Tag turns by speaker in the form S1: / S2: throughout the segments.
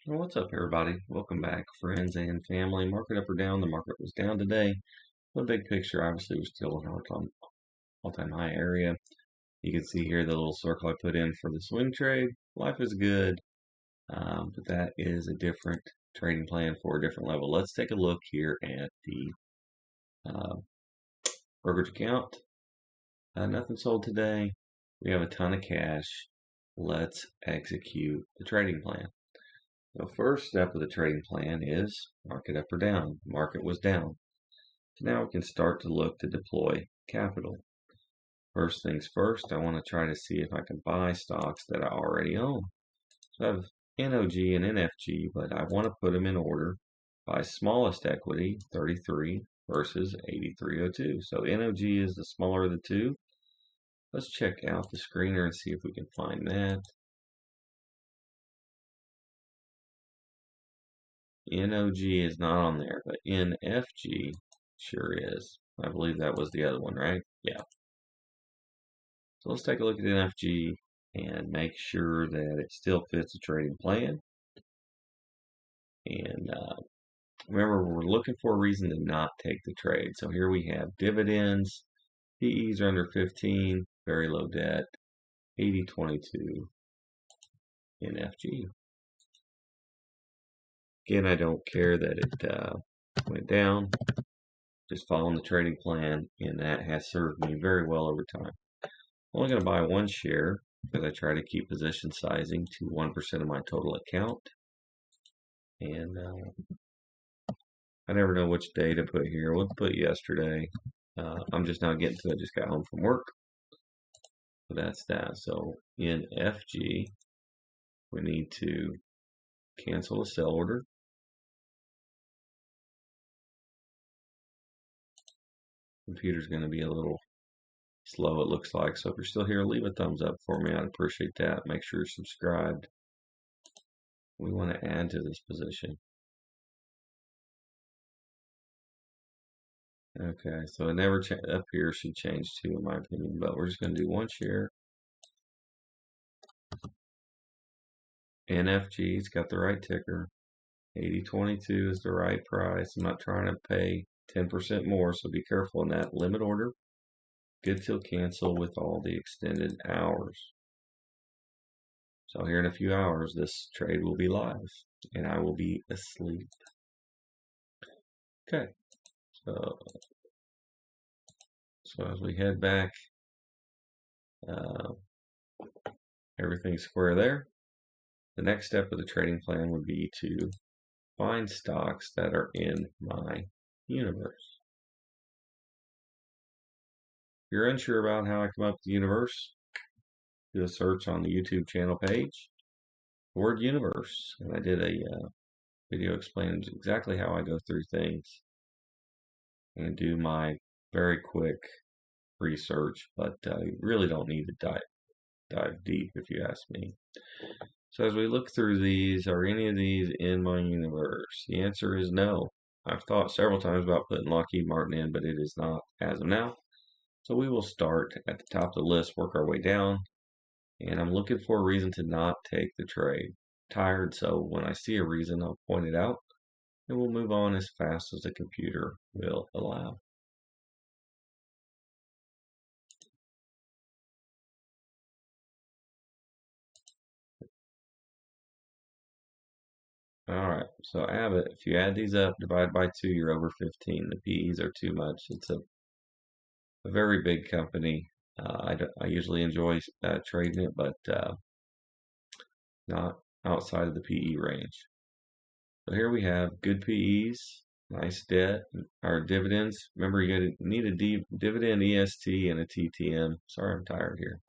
S1: Well, what's up, everybody? Welcome back, friends and family. Market up or down? The market was down today. The big picture, obviously, we're still in our all-time high area. You can see here the little circle I put in for the swing trade. Life is good, but that is a different trading plan for a different level. Let's take a look here at the uh, brokerage account. Nothing sold today. We have a ton of cash. Let's execute the trading plan. The first step of the trading plan is market up or down. The market was down. So now we can start to look to deploy capital. First things first, I want to try to see if I can buy stocks that I already own. So I have NOG and NFG, but I want to put them in order by smallest equity, 33 versus 8302. So NOG is the smaller of the two. Let's check out the screener and see if we can find that. NOG is not on there, but NFG sure is. I believe that was the other one, right? Yeah. So let's take a look at NFG and make sure that it still fits the trading plan. And remember, we're looking for a reason to not take the trade. So here we have dividends. PEs are under 15, very low debt, 80.22 NFG. Again, I don't care that it went down. Just following the trading plan, and that has served me very well over time. I'm only going to buy one share because I try to keep position sizing to 1% of my total account. And I never know which day to put here. We'll put yesterday. I'm just now getting to it. Just got home from work. So that's that. So in FG, we need to cancel a sell order. Computer's going to be a little slow, it looks like. So if you're still here, leave a thumbs up for me. I'd appreciate that. Make sure you're subscribed. We want to add to this position. Okay, so it never up here should change too, in my opinion, but we're just going to do one share. NFG's got the right ticker. 80.22 is the right price. I'm not trying to pay 10% more, so be careful in that. Limit order. Good till cancel with all the extended hours. So here in a few hours, this trade will be live, and I will be asleep. Okay, so as we head back, everything's square there. The next step of the trading plan would be to find stocks that are in my universe. If you're unsure about how I come up with the universe, do a search on the YouTube channel page, word universe, and I did a video explaining exactly how I go through things and do my very quick research, but you really don't need to dive deep if you ask me. So as we look through these, are any of these in my universe? The answer is no. I've thought several times about putting Lockheed Martin in, but it is not as of now. So we will start at the top of the list, work our way down, and I'm looking for a reason to not take the trade. Tired, so when I see a reason, I'll point it out, and we'll move on as fast as the computer will allow. Alright, so Abbott, if you add these up, divide by 2, you're over 15. The PEs are too much. It's a very big company. I usually enjoy trading it, but not outside of the PE range. So here we have good PEs, nice debt, our dividends. Remember, you need a dividend EST and a TTM. Sorry, I'm tired here.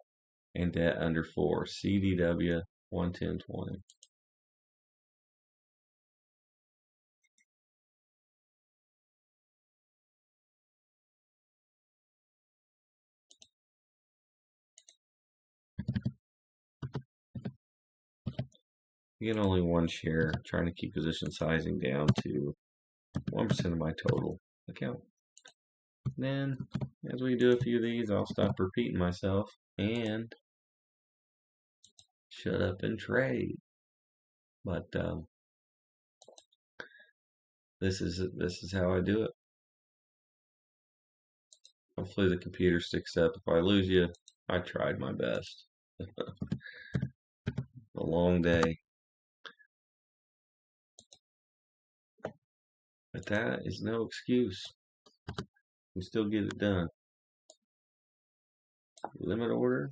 S1: And debt under 4. CDW 110.20. Again, only one share, trying to keep position sizing down to 1% of my total account. Then, as we do a few of these, I'll stop repeating myself and shut up and trade. But This is how I do it. Hopefully the computer sticks up. If I lose you, I tried my best. A long day. But that is no excuse. We still get it done. Limit order,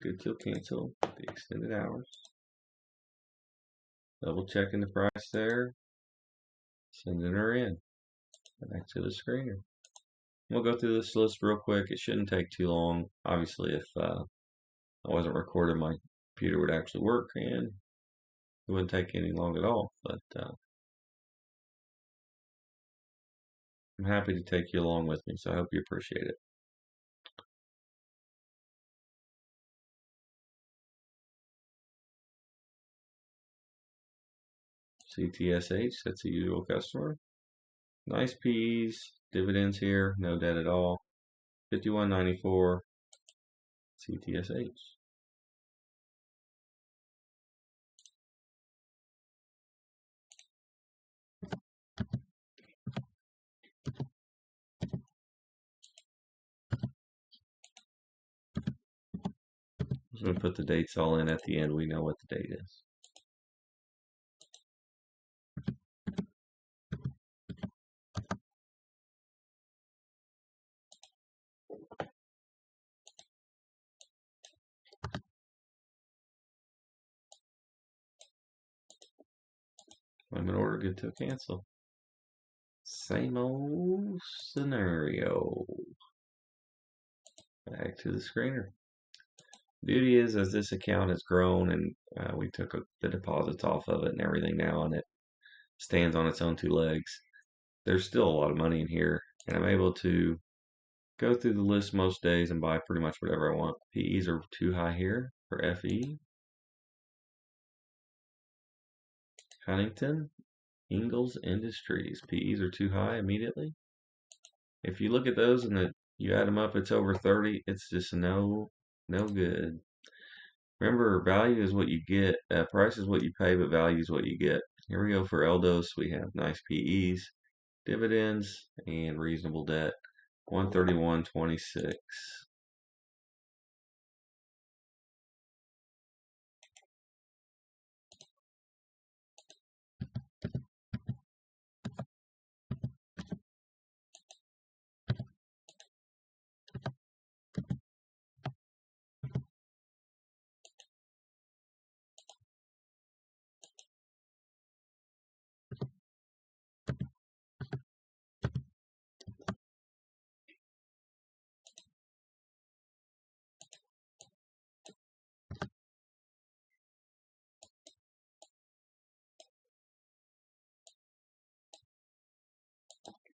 S1: good till cancel, the extended hours. Double checking the price there, sending her in. Back to the screener. We'll go through this list real quick. It shouldn't take too long. Obviously, if I wasn't recording, my computer would actually work and it wouldn't take any long at all. But I'm happy to take you along with me, so I hope you appreciate it. CTSH, that's a usual customer. Nice P's, dividends here, no debt at all. 51.94 CTSH. I'm just going to put the dates all in at the end. We know what the date is. Limit order, good till cancel. Same old scenario. Back to the screener. Beauty is, as this account has grown and we took the deposits off of it and everything now, and it stands on its own two legs, there's still a lot of money in here, and I'm able to go through the list most days and buy pretty much whatever I want. PEs are too high here for FE. Huntington, Ingalls Industries. PEs are too high immediately. If you look at those and you add them up, it's over 30. It's just no good. Remember, value is what you get. Price is what you pay, but value is what you get. Here we go for Eldos. We have nice PEs, dividends, and reasonable debt. 131.26.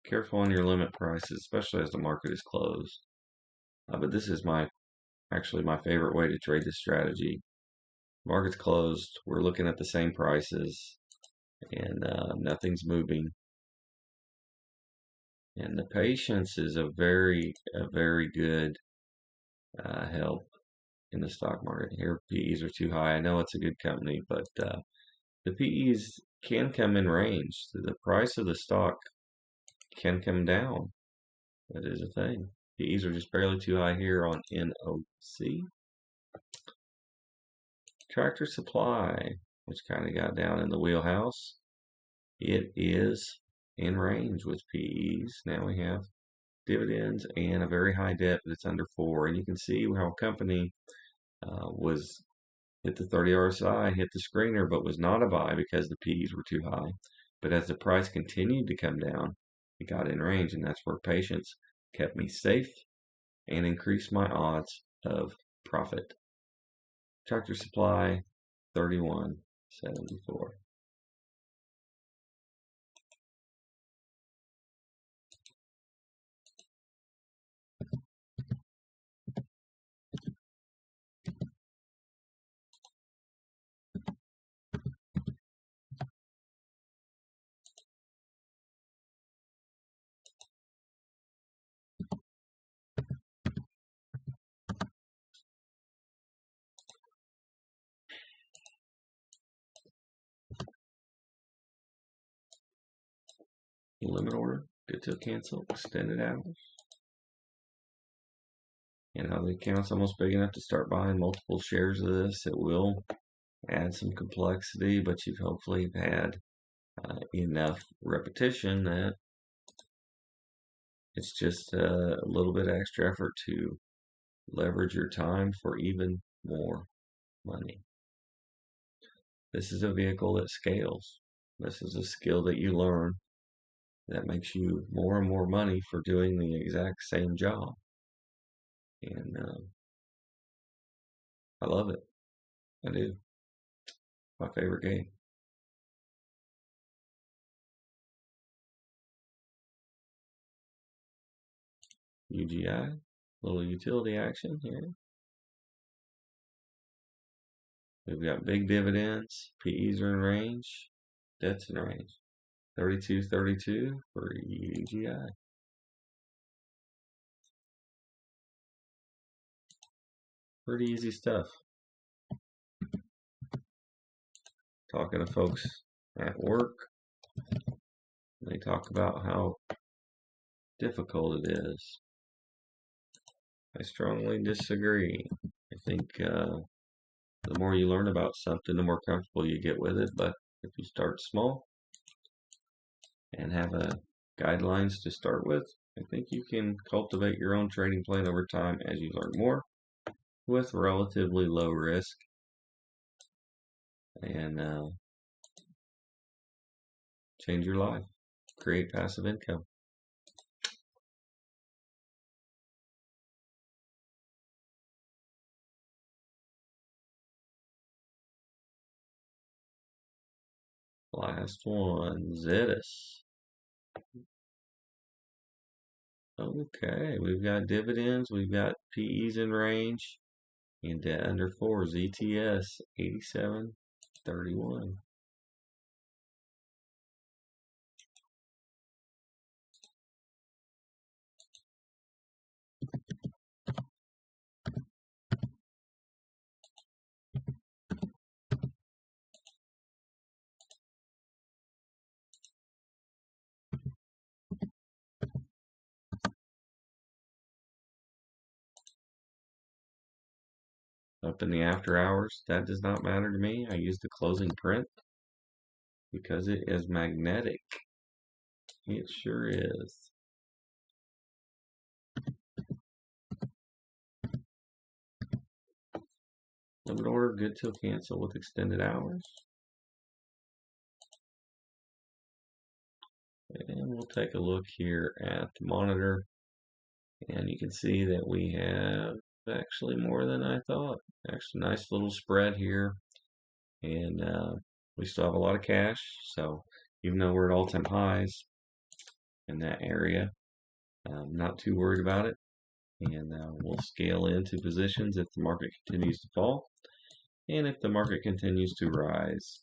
S1: Careful on your limit prices, especially as the market is closed. But this is actually my favorite way to trade this strategy. Market's closed. We're looking at the same prices, and nothing's moving. And the patience is a very good help in the stock market. Here, PEs are too high. I know it's a good company, but the PEs can come in range. The price of the stock can come down. That is a thing. PEs are just barely too high here on NOC. Tractor Supply, which kind of got down in the wheelhouse. It is in range with PEs. Now we have dividends and a very high debt, but it's under 4. And you can see how company was hit the 30 RSI, hit the screener, but was not a buy because the PEs were too high. But as the price continued to come down, it got in range, and that's where patience kept me safe and increased my odds of profit. Tractor Supply, 31.74. limit order, good till cancel, extended hours. And now the account's almost big enough to start buying multiple shares of this. It will add some complexity, but you've hopefully had enough repetition that it's just a little bit extra effort to leverage your time for even more money. This is a vehicle that scales. This is a skill that you learn that makes you more and more money for doing the exact same job. And I love it. I do. My favorite game. UGI, little utility action here. We've got big dividends, PEs are in range, debts in range. 32.32 for UGI. Pretty easy stuff. Talking to folks at work, they talk about how difficult it is. I strongly disagree. I think the more you learn about something, the more comfortable you get with it. But if you start small and have guidelines to start with, I think you can cultivate your own trading plan over time as you learn more with relatively low risk and change your life, create passive income. Last one, Zetas. Okay, we've got dividends, we've got PEs in range, and debt under 4, ZTS 87.31. Up in the after hours, that does not matter to me. I use the closing print because it is magnetic. It sure is. Limit order, good till cancel with extended hours. And we'll take a look here at the monitor. And you can see that we have actually more than I thought. Actually, nice little spread here. And we still have a lot of cash. So even though we're at all-time highs in that area, I'm not too worried about it. And we'll scale into positions if the market continues to fall. And if the market continues to rise,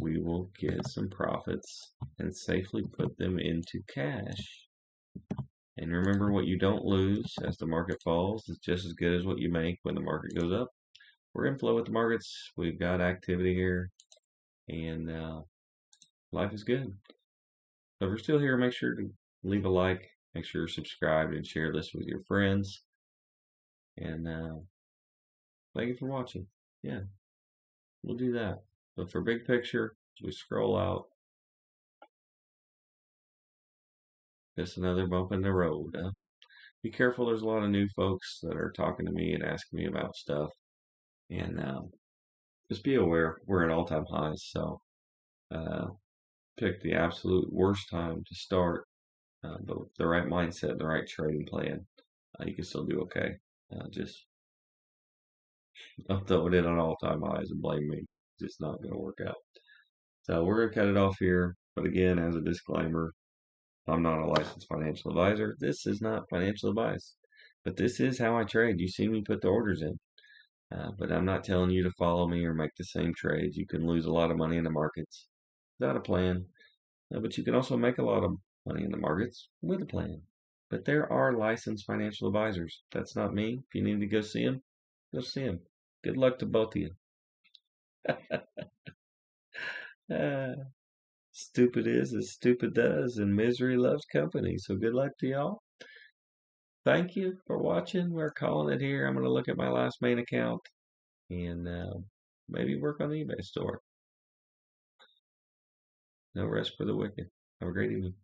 S1: we will get some profits and safely put them into cash. And remember, what you don't lose as the market falls is just as good as what you make when the market goes up. We're in flow with the markets. We've got activity here, and life is good. So if you're still here, make sure to leave a like, make sure you're subscribed, and share this with your friends. And thank you for watching. Yeah, we'll do that. But for big picture, we scroll out. Just another bump in the road. Be careful. There's a lot of new folks that are talking to me and asking me about stuff. And just be aware, we're at all-time highs. So pick the absolute worst time to start. But with the right mindset, the right trading plan, you can still do okay. Just don't throw it in on all-time highs and blame me. It's just not going to work out. So we're going to cut it off here. But again, as a disclaimer, I'm not a licensed financial advisor. This is not financial advice. But this is how I trade. You see me put the orders in. But I'm not telling you to follow me or make the same trades. You can lose a lot of money in the markets without a plan. But you can also make a lot of money in the markets with a plan. But there are licensed financial advisors. That's not me. If you need to go see them, go see them. Good luck to both of you. Stupid is as stupid does, and misery loves company. So good luck to y'all. Thank you for watching. We're calling it here. I'm going to look at my last main account and maybe work on the eBay store. No rest for the wicked. Have a great evening.